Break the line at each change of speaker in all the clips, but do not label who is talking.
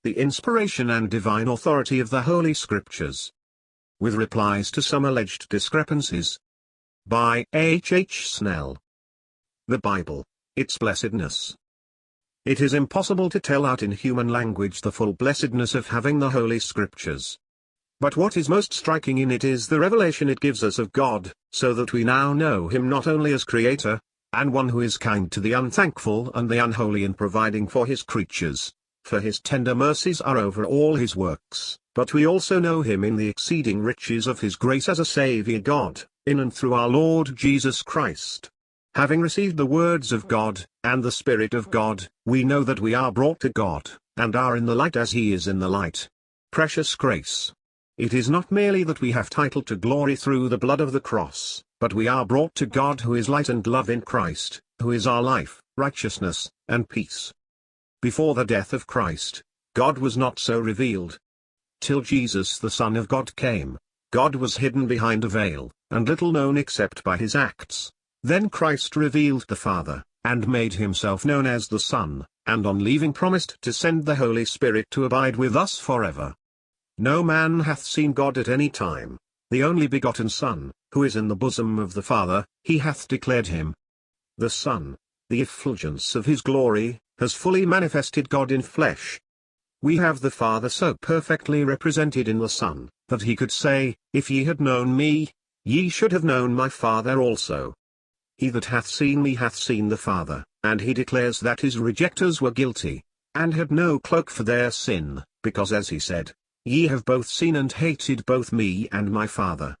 the inspiration and divine authority of the Holy Scriptures. With replies to some alleged discrepancies. By H. Snell. The Bible, its blessedness. It is impossible to tell out in human language the full blessedness of having the Holy Scriptures. But what is most striking in it is the revelation it gives us of God, so that we now know Him not only as Creator, and one who is kind to the unthankful and the unholy in providing for His creatures, for His tender mercies are over all His works, but we also know Him in the exceeding riches of His grace as a Saviour God, in and through our Lord Jesus Christ. Having received the words of God, and the Spirit of God, we know that we are brought to God, and are in the light as He is in the light. Precious grace! It is not merely that we have title to glory through the blood of the cross, but we are brought to God who is light and love in Christ, who is our life, righteousness, and peace. Before the death of Christ, God was not so revealed. Till Jesus the Son of God came, God was hidden behind a veil, and little known except by His acts. Then Christ revealed the Father, and made Himself known as the Son, and on leaving promised to send the Holy Spirit to abide with us forever. No man hath seen God at any time, the only begotten Son, who is in the bosom of the Father, He hath declared Him. The Son, the effulgence of His glory, has fully manifested God in flesh. We have the Father so perfectly represented in the Son, that He could say, If ye had known me, ye should have known my Father also. He that hath seen me hath seen the Father, and He declares that His rejectors were guilty, and had no cloak for their sin, because as He said, Ye have both seen and hated both me and my Father.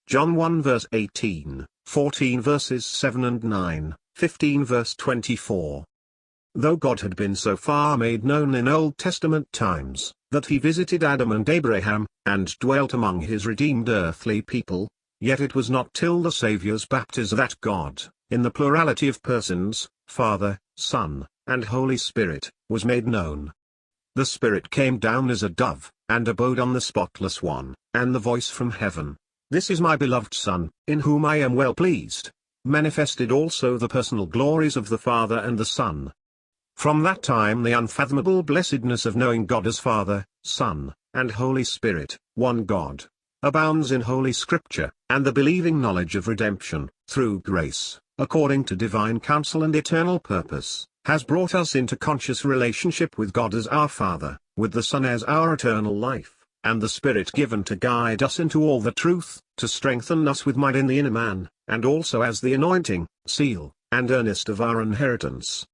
John 1 verse 18, 14 verses 7 and 9, 15 verse 24. Though God had been so far made known in Old Testament times, that He visited Adam and Abraham, and dwelt among His redeemed earthly people, yet it was not till the Saviour's baptism that God, in the plurality of persons, Father, Son, and Holy Spirit, was made known. The Spirit came down as a dove, and abode on the spotless one, and the voice from heaven, This is my beloved Son, in whom I am well pleased, manifested also the personal glories of the Father and the Son. From that time the unfathomable blessedness of knowing God as Father, Son, and Holy Spirit, one God, abounds in Holy Scripture, and the believing knowledge of redemption, through grace, according to divine counsel and eternal purpose, has brought us into conscious relationship with God as our Father, with the Son as our eternal life, and the Spirit given to guide us into all the truth, to strengthen us with might in the inner man, and also as the anointing, seal, and earnest of our inheritance.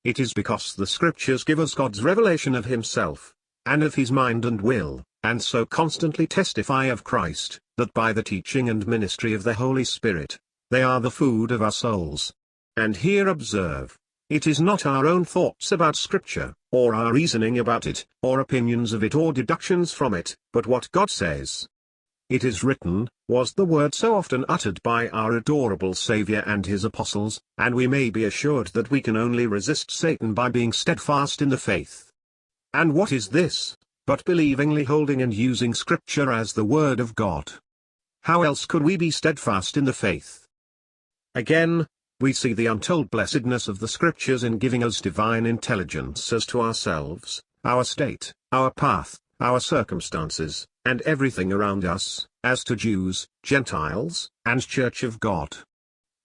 It is because the Scriptures give us God's revelation of Himself, and of His mind and will, and so constantly testify of Christ, that by the teaching and ministry of the Holy Spirit, they are the food of our souls. And here observe, it is not our own thoughts about Scripture, or our reasoning about it, or opinions of it or deductions from it, but what God says. It is written, was the word so often uttered by our adorable Saviour and His apostles, and we may be assured that we can only resist Satan by being steadfast in the faith. And what is this, but believingly holding and using Scripture as the Word of God? How else could we be steadfast in the faith? Again, we see the untold blessedness of the Scriptures in giving us divine intelligence as to ourselves, our state, our path, our circumstances, and everything around us, as to Jews, Gentiles, and Church of God.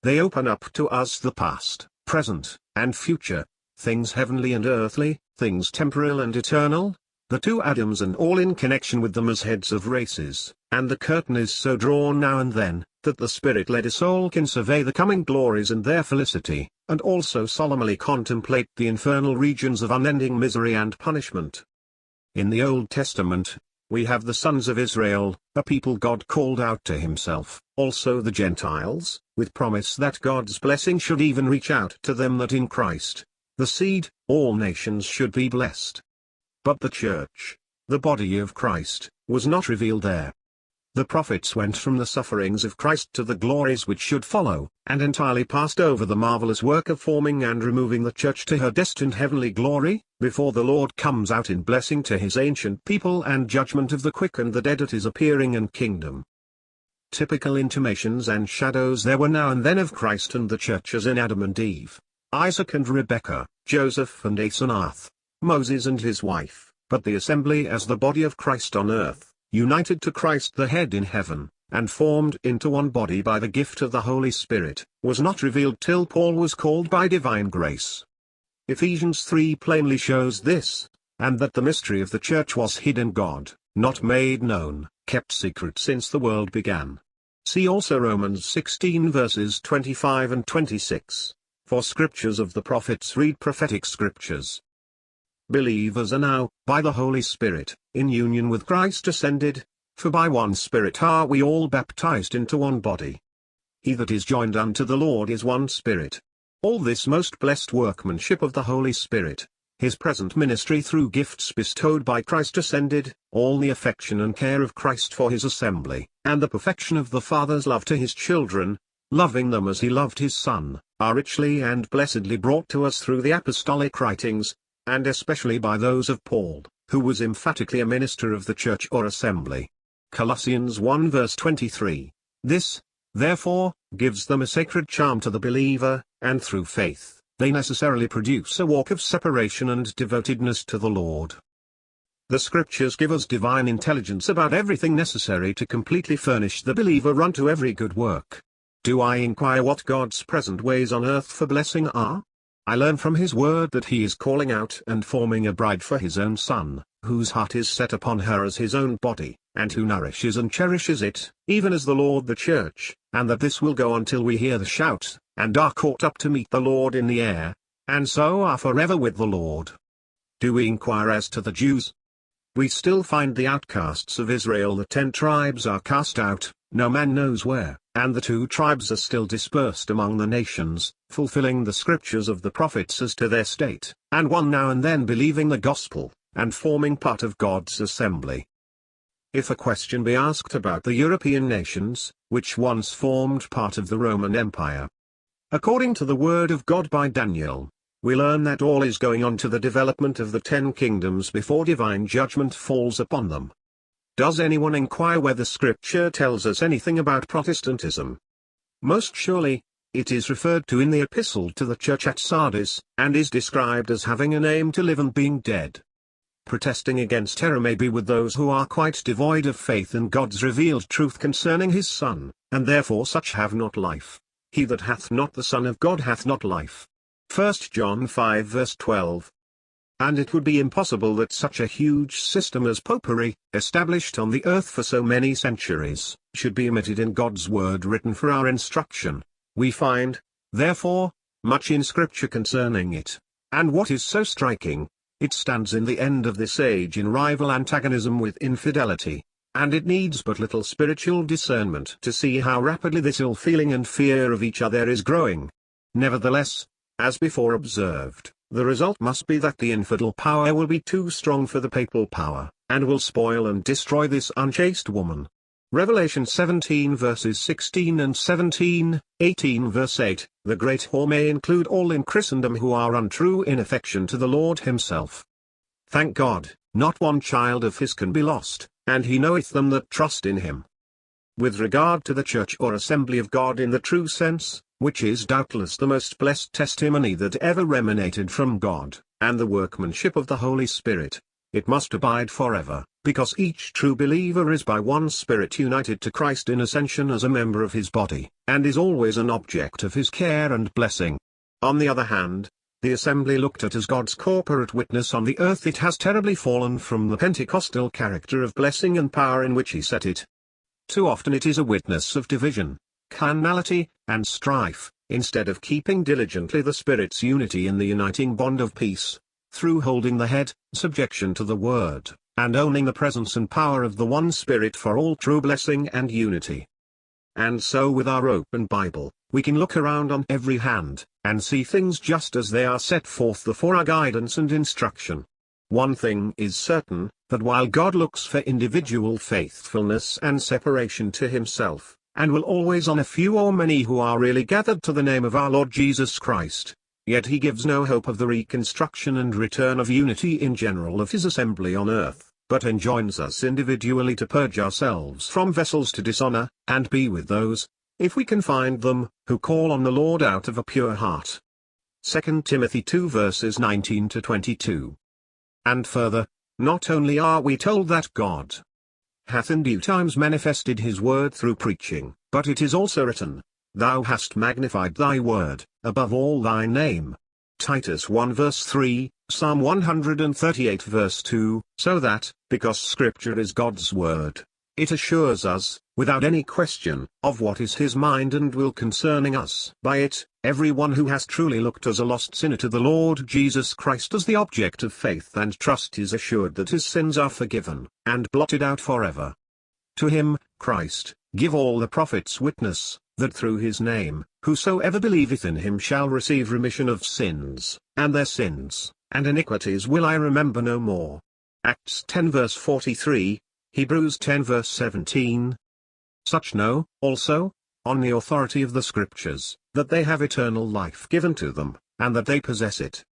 They open up to us the past, present, and future, things heavenly and earthly, things temporal and eternal, the two Adams and all in connection with them as heads of races, and the curtain is so drawn now and then, that the Spirit-led soul can survey the coming glories and their felicity, and also solemnly contemplate the infernal regions of unending misery and punishment. In the Old Testament, we have the sons of Israel, a people God called out to Himself, also the Gentiles, with promise that God's blessing should even reach out to them, that in Christ, the seed, all nations should be blessed. But the Church, the body of Christ, was not revealed there. The prophets went from the sufferings of Christ to the glories which should follow, and entirely passed over the marvelous work of forming and removing the Church to her destined heavenly glory, before the Lord comes out in blessing to His ancient people and judgment of the quick and the dead at His appearing and kingdom. Typical intimations and shadows there were now and then of Christ and the Church, as in Adam and Eve, Isaac and Rebekah, Joseph and Asenath, Moses and his wife, but the assembly as the body of Christ on earth, united to Christ the head in heaven, and formed into one body by the gift of the Holy Spirit, was not revealed till Paul was called by divine grace. Ephesians 3 plainly shows this, and that the mystery of the church was hid in God, not made known, kept secret since the world began. See also Romans 16 verses 25 and 26. For scriptures of the prophets read prophetic scriptures. Believers are now, by the Holy Spirit, in union with Christ ascended, for by one Spirit are we all baptized into one body. He that is joined unto the Lord is one Spirit. All this most blessed workmanship of the Holy Spirit, his present ministry through gifts bestowed by Christ ascended, all the affection and care of Christ for his assembly, and the perfection of the Father's love to his children, loving them as he loved his Son, are richly and blessedly brought to us through the apostolic writings, and especially by those of Paul, who was emphatically a minister of the church or assembly. Colossians 1 verse 23. This, therefore, gives them a sacred charm to the believer, and through faith, they necessarily produce a walk of separation and devotedness to the Lord. The Scriptures give us divine intelligence about everything necessary to completely furnish the believer unto every good work. Do I inquire what God's present ways on earth for blessing are? I learn from his word that he is calling out and forming a bride for his own Son, whose heart is set upon her as his own body, and who nourishes and cherishes it, even as the Lord the church, and that this will go on till we hear the shout, and are caught up to meet the Lord in the air, and so are forever with the Lord. Do we inquire as to the Jews? We still find the outcasts of Israel. The 10 tribes are cast out, no man knows where, and the 2 tribes are still dispersed among the nations, fulfilling the scriptures of the prophets as to their state, and one now and then believing the gospel, and forming part of God's assembly. If a question be asked about the European nations, which once formed part of the Roman Empire, according to the word of God by Daniel, we learn that all is going on to the development of the 10 kingdoms before divine judgment falls upon them. Does anyone inquire whether Scripture tells us anything about Protestantism? Most surely, it is referred to in the epistle to the church at Sardis, and is described as having an aim to live and being dead. Protesting against error may be with those who are quite devoid of faith in God's revealed truth concerning his Son, and therefore such have not life. He that hath not the Son of God hath not life. 1 John 5 verse 12. And it would be impossible that such a huge system as popery, established on the earth for so many centuries, should be omitted in God's word written for our instruction. We find, therefore, much in Scripture concerning it. And what is so striking, it stands in the end of this age in rival antagonism with infidelity, and it needs but little spiritual discernment to see how rapidly this ill feeling and fear of each other is growing. Nevertheless, as before observed, the result must be that the infidel power will be too strong for the papal power, and will spoil and destroy this unchaste woman. Revelation 17 verses 16 and 17, 18 verse 8, the great whore may include all in Christendom who are untrue in affection to the Lord himself. Thank God, not one child of his can be lost, and he knoweth them that trust in him. With regard to the church or assembly of God in the true sense, which is doubtless the most blessed testimony that ever emanated from God, and the workmanship of the Holy Spirit, it must abide forever, because each true believer is by one Spirit united to Christ in ascension as a member of his body, and is always an object of his care and blessing. On the other hand, the assembly looked at as God's corporate witness on the earth, it has terribly fallen from the Pentecostal character of blessing and power in which he set it. Too often it is a witness of division, carnality, and strife, instead of keeping diligently the Spirit's unity in the uniting bond of peace, through holding the head, subjection to the word, and owning the presence and power of the one Spirit for all true blessing and unity. And so with our open Bible, we can look around on every hand, and see things just as they are set forth for our guidance and instruction. One thing is certain, that while God looks for individual faithfulness and separation to himself, and will always honor few or many who are really gathered to the name of our Lord Jesus Christ, yet he gives no hope of the reconstruction and return of unity in general of his assembly on earth, but enjoins us individually to purge ourselves from vessels to dishonor, and be with those, if we can find them, who call on the Lord out of a pure heart. 2 Timothy 2 verses 19 to 22. And further, Not only are we told that God hath in due times manifested his word through preaching, but it is also written, Thou hast magnified thy word, above all thy name. Titus 1 verse 3, Psalm 138 verse 2, so that, because Scripture is God's word, it assures us, without any question, of what is his mind and will concerning us. By it, everyone who has truly looked as a lost sinner to the Lord Jesus Christ as the object of faith and trust is assured that his sins are forgiven, and blotted out forever. To him, Christ, give all the prophets witness, that through his name, whosoever believeth in him shall receive remission of sins, and their sins, and iniquities will I remember no more. Acts 10 verse 43, Hebrews 10 verse 17. Such know, also, on the authority of the Scriptures, that they have eternal life given to them, and that they possess it.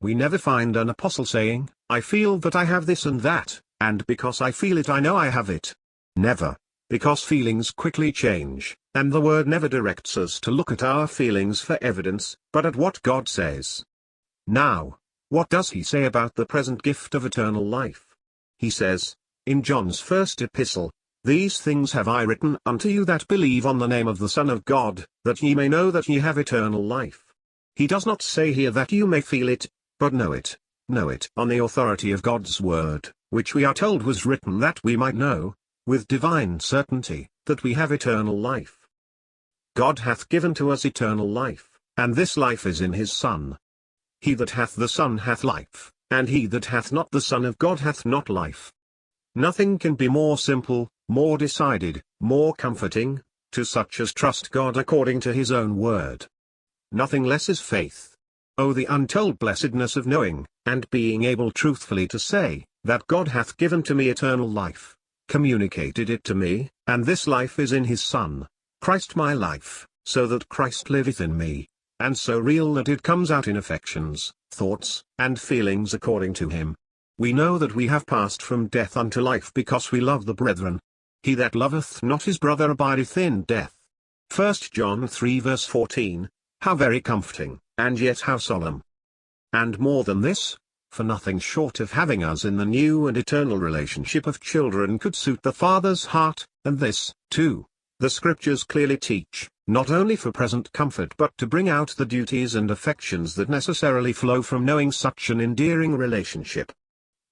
We never find an apostle saying, I feel that I have this and that, and because I feel it I know I have it. Never. Because feelings quickly change, and the Word never directs us to look at our feelings for evidence, but at what God says. Now, what does he say about the present gift of eternal life? He says, in John's first epistle, These things have I written unto you that believe on the name of the Son of God, that ye may know that ye have eternal life. He does not say here that you may feel it, but know it on the authority of God's word, which we are told was written that we might know, with divine certainty, that we have eternal life. God hath given to us eternal life, and this life is in his Son. He that hath the Son hath life, and he that hath not the Son of God hath not life. Nothing can be more simple, more decided, more comforting, to such as trust God according to his own word. Nothing less is faith. Oh, the untold blessedness of knowing, and being able truthfully to say, that God hath given to me eternal life, communicated it to me, and this life is in his Son, Christ my life, so that Christ liveth in me, and so real that it comes out in affections, thoughts, and feelings according to him. We know that we have passed from death unto life because we love the brethren. He that loveth not his brother abideth in death. 1 John 3 verse 14, how very comforting, and yet how solemn. And more than this, for nothing short of having us in the new and eternal relationship of children could suit the Father's heart, and this, too, the Scriptures clearly teach, not only for present comfort but to bring out the duties and affections that necessarily flow from knowing such an endearing relationship.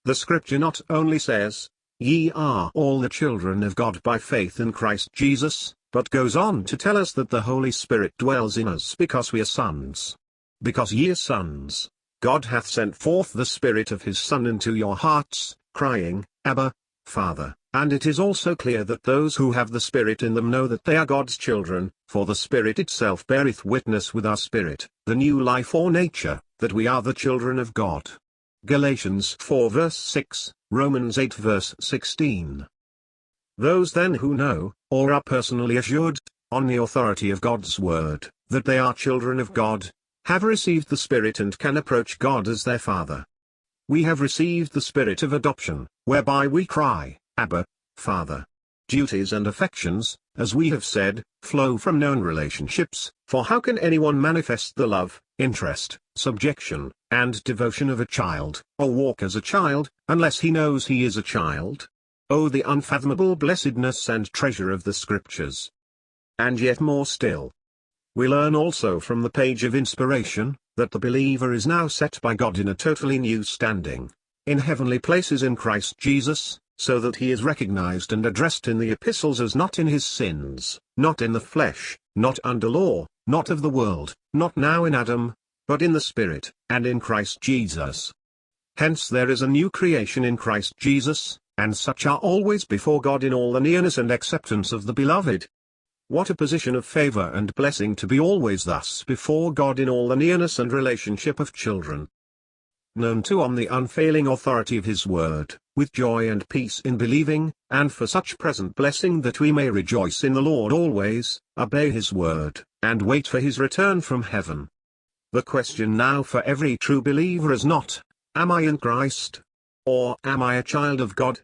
The Scripture not only says, Ye are all the children of God by faith in Christ Jesus, but goes on to tell us that the Holy Spirit dwells in us because we are sons. Because ye are sons, God hath sent forth the Spirit of his Son into your hearts, crying, Abba, Father. And it is also clear that those who have the Spirit in them know that they are God's children, for the Spirit itself beareth witness with our spirit, the new life or nature, that we are the children of God. Galatians 4 verse 6, Romans 8 verse 16. Those then who know, or are personally assured, on the authority of God's word, that they are children of God, have received the Spirit and can approach God as their Father. We have received the Spirit of adoption, whereby we cry, Abba, Father. Duties and affections, as we have said, flow from known relationships, for how can anyone manifest the love, interest, subjection, and devotion of a child, or walk as a child, unless he knows he is a child? Oh, the unfathomable blessedness and treasure of the Scriptures! And yet more still. We learn also from the page of inspiration, that the believer is now set by God in a totally new standing, in heavenly places in Christ Jesus, so that he is recognized and addressed in the epistles as not in his sins, not in the flesh, not under law, not of the world, not now in Adam, but in the Spirit, and in Christ Jesus. Hence there is a new creation in Christ Jesus, and such are always before God in all the nearness and acceptance of the beloved. What a position of favor and blessing to be always thus before God in all the nearness and relationship of children. Known too on the unfailing authority of his word, with joy and peace in believing, and for such present blessing that we may rejoice in the Lord always, obey his word, and wait for his return from heaven. The question now for every true believer is not, am I in Christ? Or am I a child of God?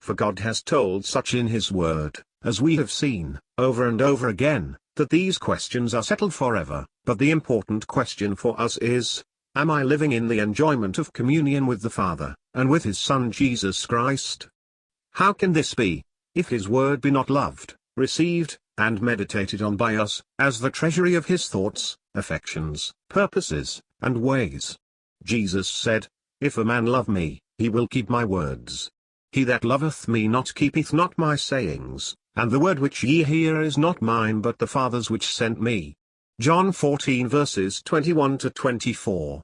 For God has told such in his word, as we have seen, over and over again, that these questions are settled forever, but the important question for us is, am I living in the enjoyment of communion with the Father, and with his Son Jesus Christ? How can this be, if his word be not loved, received, and meditated on by us, as the treasury of his thoughts, affections, purposes, and ways? Jesus said, If a man love me, he will keep my words. He that loveth me not keepeth not my sayings, and the word which ye hear is not mine but the Father's which sent me. John 14 verses 21 to 24.